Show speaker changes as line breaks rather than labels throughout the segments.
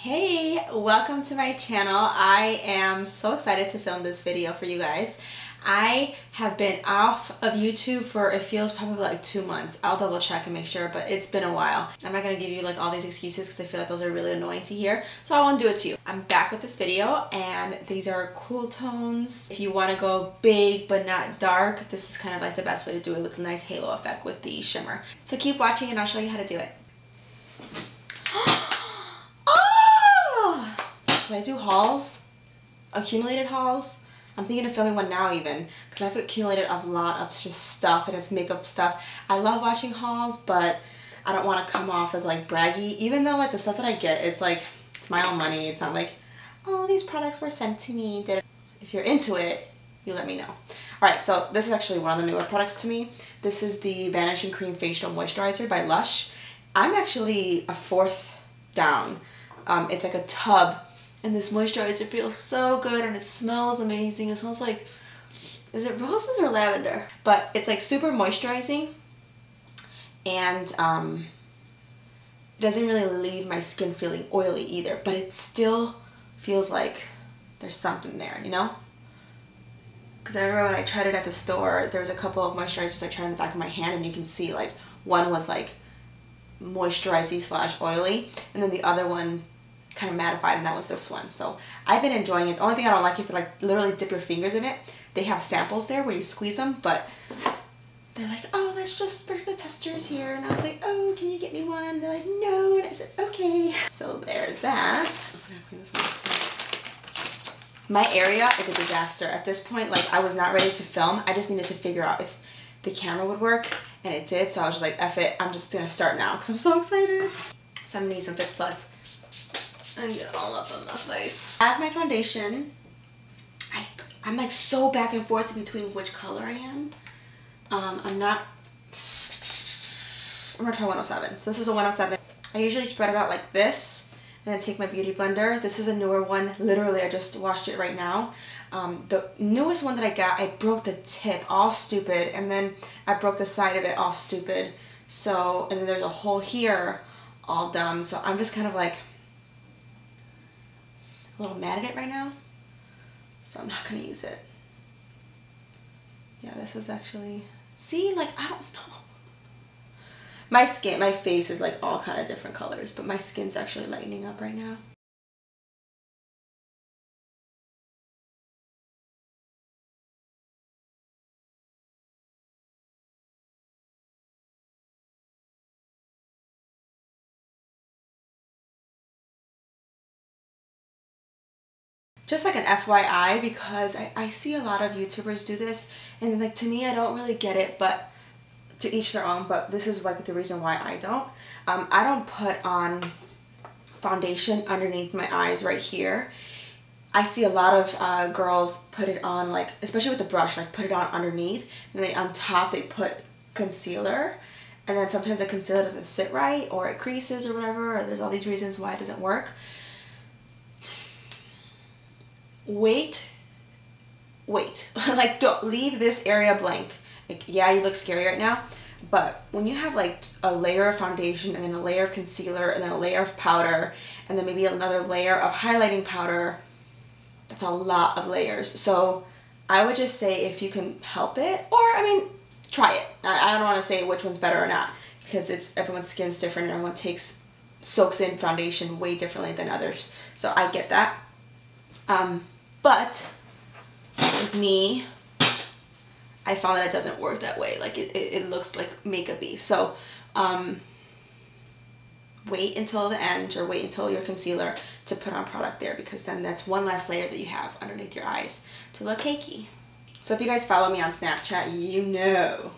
Hey, welcome to my channel. I am so excited to film this video for you guys. I have been off of YouTube for, it feels probably like 2 months. I'll double check and make sure, but it's been a while. I'm not gonna give you like all these excuses because I feel like those are really annoying to hear, so I won't do it to you. I'm back with this video and these are cool tones. If you want to go big but not dark, this is kind of like the best way to do it with a nice halo effect with the shimmer. So keep watching and I'll show you how to do it. Should I do hauls? Accumulated hauls? I'm thinking of filming one now even, because I've accumulated a lot of just stuff and it's makeup stuff. I love watching hauls, but I don't want to come off as like braggy, even though like the stuff that I get, it's like, it's my own money. It's not like, oh, these products were sent to me. If you're into it, you let me know. Alright, so this is actually one of the newer products to me. This is the Vanishing Cream Facial Moisturizer by Lush. I'm actually a fourth down. It's like a tub. And this moisturizer feels so good and it smells amazing. It smells like, is it roses or lavender? But it's like super moisturizing and it doesn't really leave my skin feeling oily either, but it still feels like there's something there, you know? Because I remember when I tried it at the store, there was a couple of moisturizers I tried on the back of my hand and you can see like one was like moisturizing / oily and then the other one kind of mattified, and that was this one. So I've been enjoying it. The only thing I don't like, if you like literally dip your fingers in it, they have samples there where you squeeze them, but they're like, oh, let's just for the testers here, and I was like, oh, can you get me one? They're like, no, and I said, okay. So there's that. I'm gonna clean this one too. My area is a disaster at this point. Like, I was not ready to film. I just needed to figure out if the camera would work, and it did. So I was just like, F it, I'm just gonna start now because I'm so excited. So I'm gonna use some Fix Plus and get it all up on my face. As my foundation, I'm like so back and forth between which color I am. I'm gonna try 107. So this is a 107. I usually spread it out like this and then take my beauty blender. This is a newer one. Literally, I just washed it right now. The newest one that I got, I broke the tip all stupid, and then I broke the side of it all stupid. So, and then there's a hole here all dumb. So I'm just kind of like a little mad at it right now, so I'm not going to use it. Yeah, this is actually, see, like, I don't know. My face is like all kind of different colors, but my skin's actually lightening up right now. Just like an FYI, because I see a lot of YouTubers do this, and like to me I don't really get it, but to each their own, but this is like the reason why I don't put on foundation underneath my eyes right here. I see a lot of girls put it on, like, especially with the brush, like put it on underneath, and then on top they put concealer, and then sometimes the concealer doesn't sit right, or it creases or whatever, or there's all these reasons why it doesn't work. Wait, like don't leave this area blank. Like, yeah, you look scary right now, but when you have like a layer of foundation and then a layer of concealer and then a layer of powder and then maybe another layer of highlighting powder, that's a lot of layers. So I would just say if you can help it, or I mean, try it. I don't want to say which one's better or not, because it's everyone's skin's different and everyone soaks in foundation way differently than others. So I get that. But with me, I found that it doesn't work that way. Like it looks like makeup-y. So wait until the end, or wait until your concealer to put on product there, because then that's one less layer that you have underneath your eyes to look cakey. So if you guys follow me on Snapchat, you know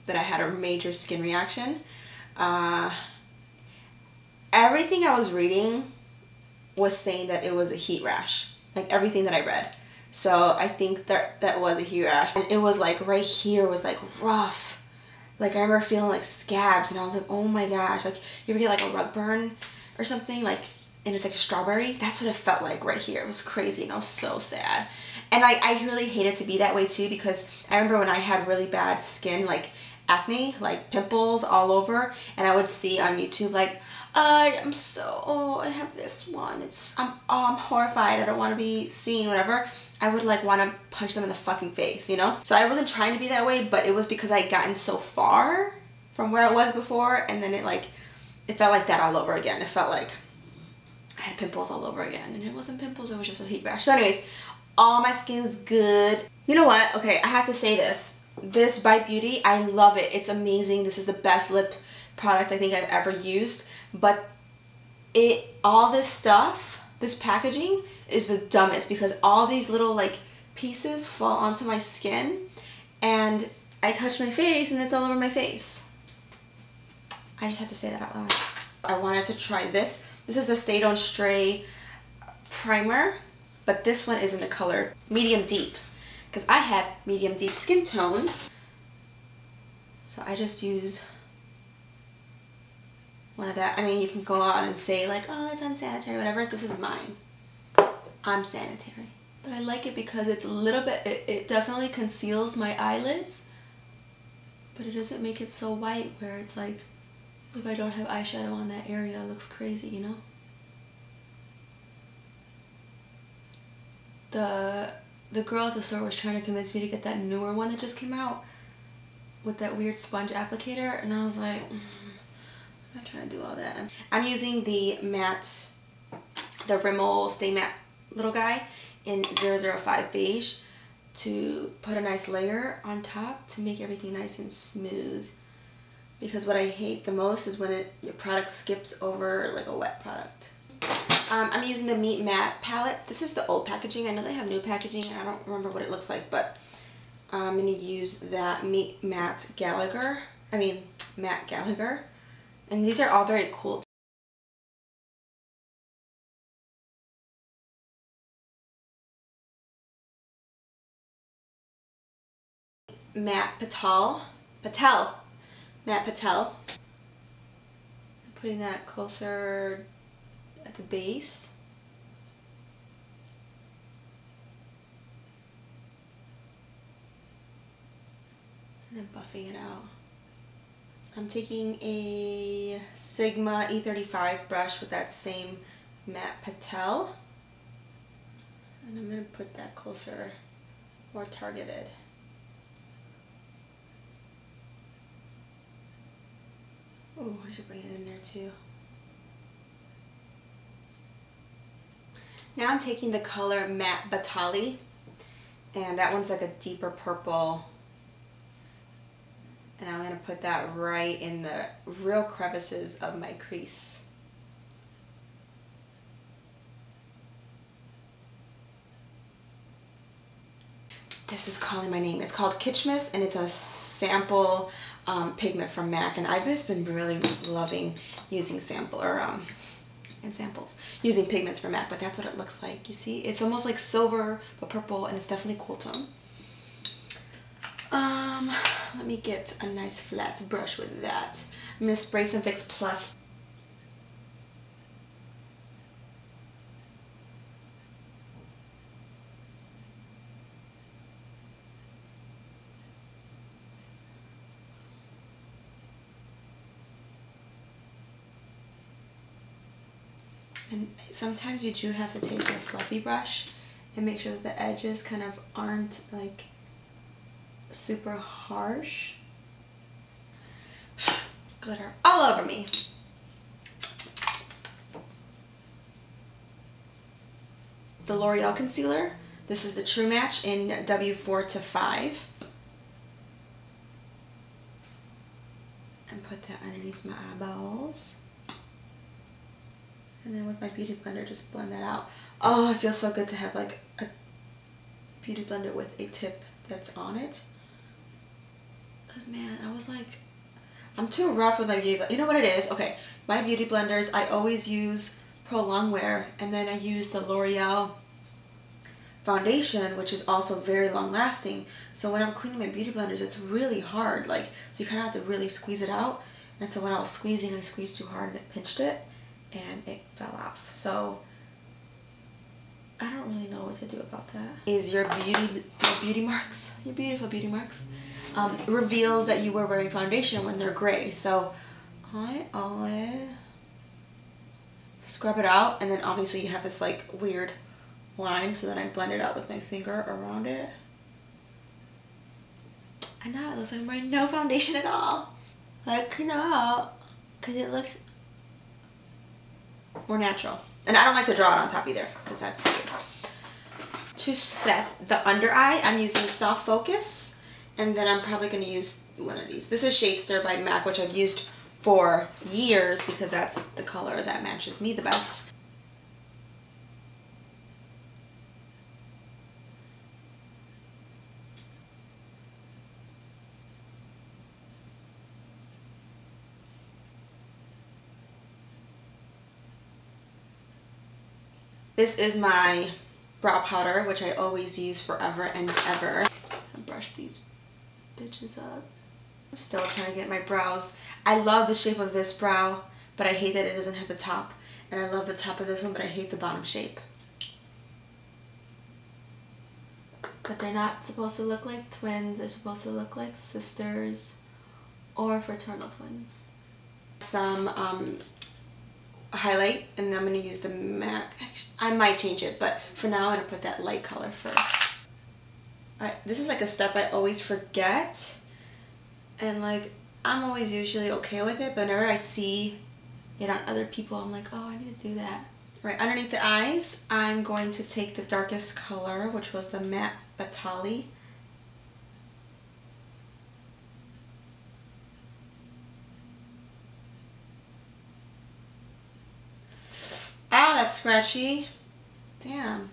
that I had a major skin reaction. Everything I was reading was saying that it was a heat rash. Like everything that I read. So I think that was a heat rash. And it was like right here was like rough. Like I remember feeling like scabs, and I was like, oh my gosh. Like you ever get like a rug burn or something, like, and it's like strawberry? That's what it felt like right here. It was crazy and I was so sad. And I really hated to be that way too, because I remember when I had really bad skin, like acne, like pimples all over, and I would see on YouTube like, I have this one, I'm horrified, I don't want to be seen, whatever. I would like want to punch them in the fucking face, you know? So I wasn't trying to be that way, but it was because I had gotten so far from where I was before, and then it felt like that all over again. It felt like I had pimples all over again, and it wasn't pimples, it was just a heat rash. So anyways, all my skin's good. You know what? Okay, I have to say this. This by Beauty, I love it. It's amazing. This is the best lip product I think I've ever used. But all this stuff, this packaging is the dumbest because all these little like pieces fall onto my skin and I touch my face and it's all over my face. I just had to say that out loud. I wanted to try this. This is the Stay Don't Stray primer, but this one is in the color medium deep because I have medium deep skin tone. So I just used one of that. I mean, you can go out and say like, oh, that's unsanitary, whatever. This is mine. I'm sanitary. But I like it because it's a little bit, it definitely conceals my eyelids, but it doesn't make it so white where it's like, if I don't have eyeshadow on that area, it looks crazy, you know? The girl at the store was trying to convince me to get that newer one that just came out with that weird sponge applicator, and I was like, I'm not trying to do all that. I'm using the matte, the Rimmel Stay Matte little guy in 005 Beige to put a nice layer on top to make everything nice and smooth. Because what I hate the most is when your product skips over like a wet product. I'm using the Meet Matte palette. This is the old packaging. I know they have new packaging and I don't remember what it looks like, but I'm going to use that Meet Matte Matte Gallagher. And these are all very cool. Matte Patel. Matte Patel. I'm putting that closer at the base. And then buffing it out. I'm taking a Sigma E35 brush with that same Matte Patel. And I'm going to put that closer, more targeted. Oh, I should bring it in there too. Now I'm taking the color Matte Batali, and that one's like a deeper purple. And I'm going to put that right in the real crevices of my crease. This is calling my name. It's called Kitchmas, and it's a sample pigment from MAC, and I've just been really loving using using pigments from MAC, but that's what it looks like. You see, it's almost like silver but purple, and it's definitely cool tone. Let me get a nice flat brush with that. I'm gonna spray some Vicks Plus. And sometimes you do have to take a fluffy brush and make sure that the edges kind of aren't like super harsh. Glitter all over me. The L'Oreal concealer. This is the True Match in W4 to 5. And put that underneath my eyeballs. And then with my beauty blender, just blend that out. Oh, it feels so good to have like a beauty blender with a tip that's on it. Cause man, I was like, I'm too rough with my beauty blender. You know what it is? Okay, my beauty blenders, I always use Pro Longwear, and then I use the L'Oreal foundation, which is also very long lasting. So when I'm cleaning my beauty blenders, it's really hard. Like, so you kind of have to really squeeze it out. And so when I was squeezing, I squeezed too hard and it pinched it, and it fell off. So I don't really know what to do about that. Is your beauty marks, your beautiful beauty marks, reveals that you were wearing foundation when they're gray. So I scrub it out, and then obviously you have this like weird line, so then I blend it out with my finger around it. And now it looks like I'm wearing no foundation at all. Like, no, because it looks more natural. And I don't like to draw it on top either, because that's weird. To set the under eye, I'm using Soft Focus, and then I'm probably going to use one of these. This is Shade Stir by MAC, which I've used for years because that's the color that matches me the best. This is my brow powder, which I always use forever and ever. I'll brush these bitches up. I'm still trying to get my brows. I love the shape of this brow, but I hate that it doesn't have the top. And I love the top of this one, but I hate the bottom shape. But they're not supposed to look like twins. They're supposed to look like sisters or fraternal twins. Some highlight, and then I'm going to use the MAC. Actually, I might change it, but for now I'm going to put that light color first. This is like a step I always forget, and like I'm always usually okay with it, but whenever I see it on other people, I'm like, oh, I need to do that. Right, underneath the eyes, I'm going to take the darkest color, which was the Matte Batali. Ow, that's scratchy. Damn.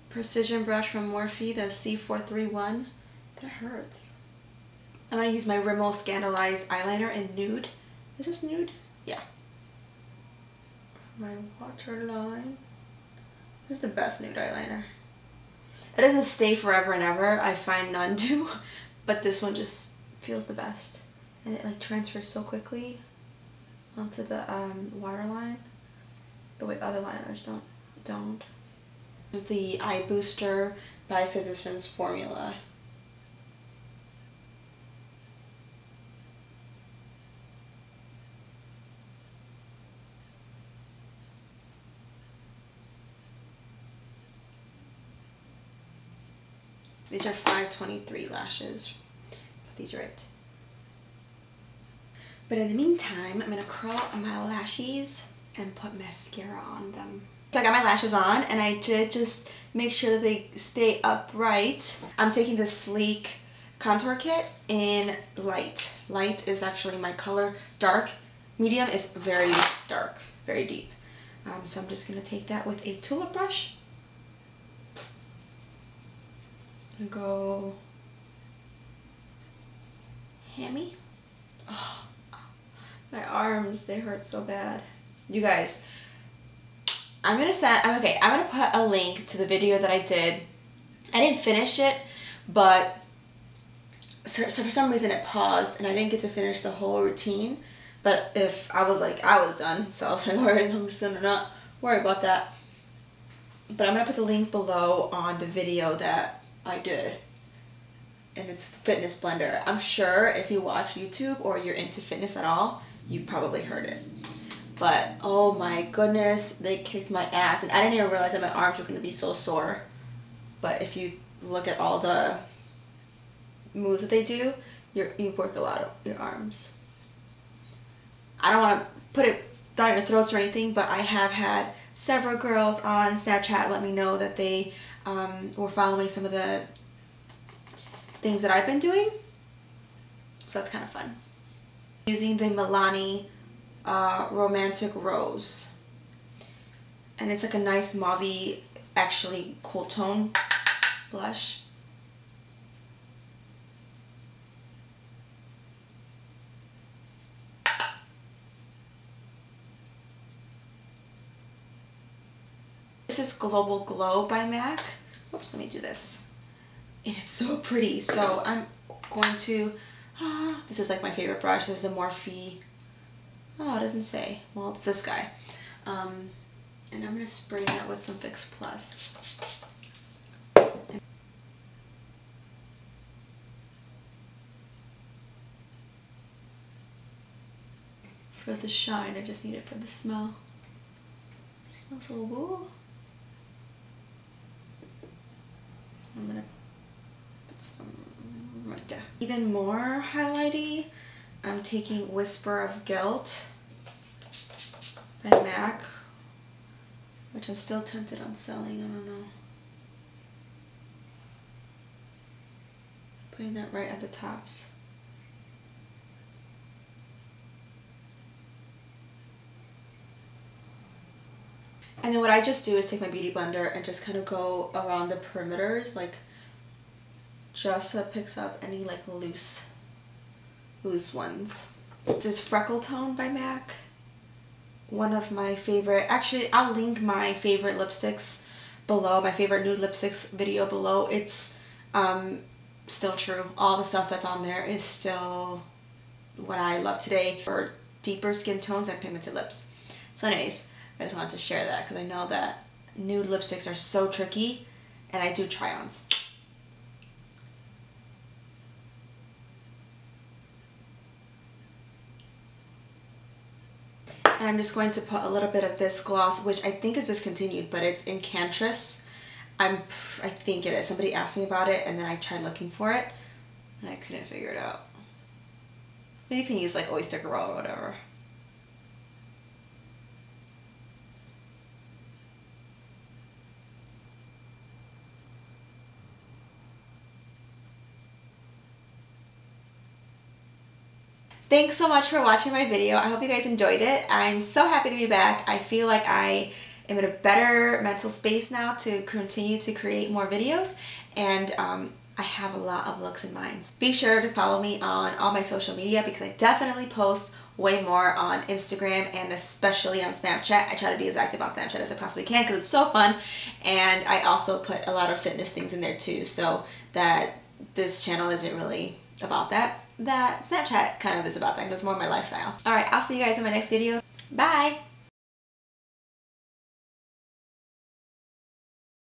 Precision brush from Morphe, the C431. That hurts. I'm going to use my Rimmel Scandalized eyeliner in Nude. Is this Nude? Yeah. My waterline. This is the best nude eyeliner. It doesn't stay forever and ever. I find none do. But this one just feels the best. And it like transfers so quickly onto the waterline. The way other liners don't. This is the Eye Booster by Physicians Formula. These are 523 lashes. Put these right. But in the meantime, I'm going to curl my lashes and put mascara on them. So I got my lashes on, and I did just make sure that they stay upright. I'm taking this Sleek contour kit in Light. Light is actually my color. Dark. Medium is very dark, very deep. So I'm just going to take that with a tulip brush. And go hammy. Oh, my arms, they hurt so bad. You guys, I'm gonna put a link to the video that I did. I didn't finish it, but so for some reason it paused and I didn't get to finish the whole routine. But if I was done, so I was like, alright, I'm just gonna not worry about that. But I'm gonna put the link below on the video that I did, and it's Fitness Blender. I'm sure if you watch YouTube or you're into fitness at all, you probably heard it. But oh my goodness, they kicked my ass, and I didn't even realize that my arms were going to be so sore. But if you look at all the moves that they do, you work a lot of your arms. I don't want to put it down your throats or anything, but I have had several girls on Snapchat let me know that they were following some of the things that I've been doing. So that's kind of fun. Using the Milani Romantic Rose. And it's like a nice mauve-y, actually cool tone blush. This is Global Glow by MAC. Oops, let me do this. And it's so pretty. So I'm going to, this is like my favorite brush. This is the Morphe. Oh, it doesn't say. Well, it's this guy. And I'm going to spray that with some Fix Plus. For the shine, I just need it for the smell. It smells so good. I'm going to put some right there. Even more highlighty, I'm taking Whisper of Guilt by MAC, which I'm still tempted on selling, I don't know. Putting that right at the tops. And then what I just do is take my beauty blender and just kind of go around the perimeters, like just so it picks up any like loose ones. This is Freckletone by MAC. One of my favorite, actually I'll link my favorite lipsticks below, my favorite nude lipsticks video below. It's still true. All the stuff that's on there is still what I love today for deeper skin tones and pigmented lips. So anyways, I just wanted to share that because I know that nude lipsticks are so tricky, and I do try-ons. And I'm just going to put a little bit of this gloss, which I think is discontinued, but it's Enchantress. I think it is. Somebody asked me about it, and then I tried looking for it, and I couldn't figure it out. But you can use like Oyster Girl or whatever. Thanks so much for watching my video. I hope you guys enjoyed it. I'm so happy to be back. I feel like I am in a better mental space now to continue to create more videos, and I have a lot of looks in mind. Be sure to follow me on all my social media because I definitely post way more on Instagram and especially on Snapchat. I try to be as active on Snapchat as I possibly can because it's so fun, and I also put a lot of fitness things in there too, so that this channel isn't really about that Snapchat kind of is about that because it's more my lifestyle. Alright, I'll see you guys in my next video. Bye!